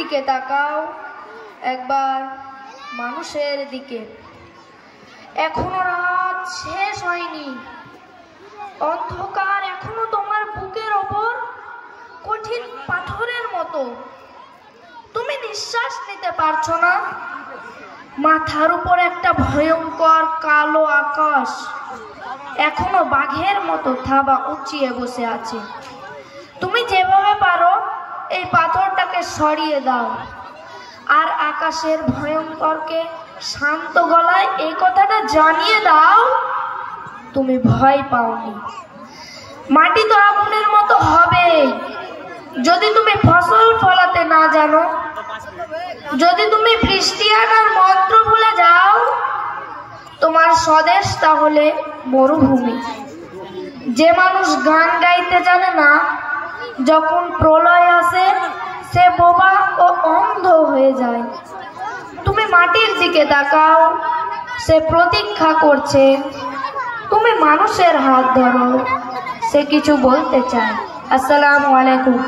দিকে তাকাও, একবার মানুষের দিকে। এখনো রাত শেষ হয়নি, অন্ধকার এখনো তোমার বুকের ওপর কঠিন পাথরের মতো। তুমি নিঃশ্বাস নিতে পারছো না। মাথার উপর একটা ভয়ঙ্কর কালো আকাশ এখনো বাঘের মতো থাবা উঁচিয়ে বসে আছে। তুমি যেভাবে পারো এই পাথরটাকে সরিয়ে দাও, আর আকাশের ভয়ঙ্করকে শান্ত গলায় এই কথাটা জানিয়ে দাও, তুমি ভয় পাওনি। মাটি তো আগুনের মতো হবে যদি তুমি ফসল ফলাতে না জানো, যদি তুমি বৃষ্টি আনার মন্ত্র ভুলে যাও। তোমার স্বদেশ তাহলে মরুভূমি। যে মানুষ গান গাইতে জানে না, যখন প্রলয় আসে সে বোবা ও অন্ধ হয়ে যায়। তুমি মাটির দিকে তাকাও, সে প্রতীক্ষা করছে। তুমি মানুষের হাত ধরো, সে কিছু বলতে চায়। আসসালামু আলাইকুম।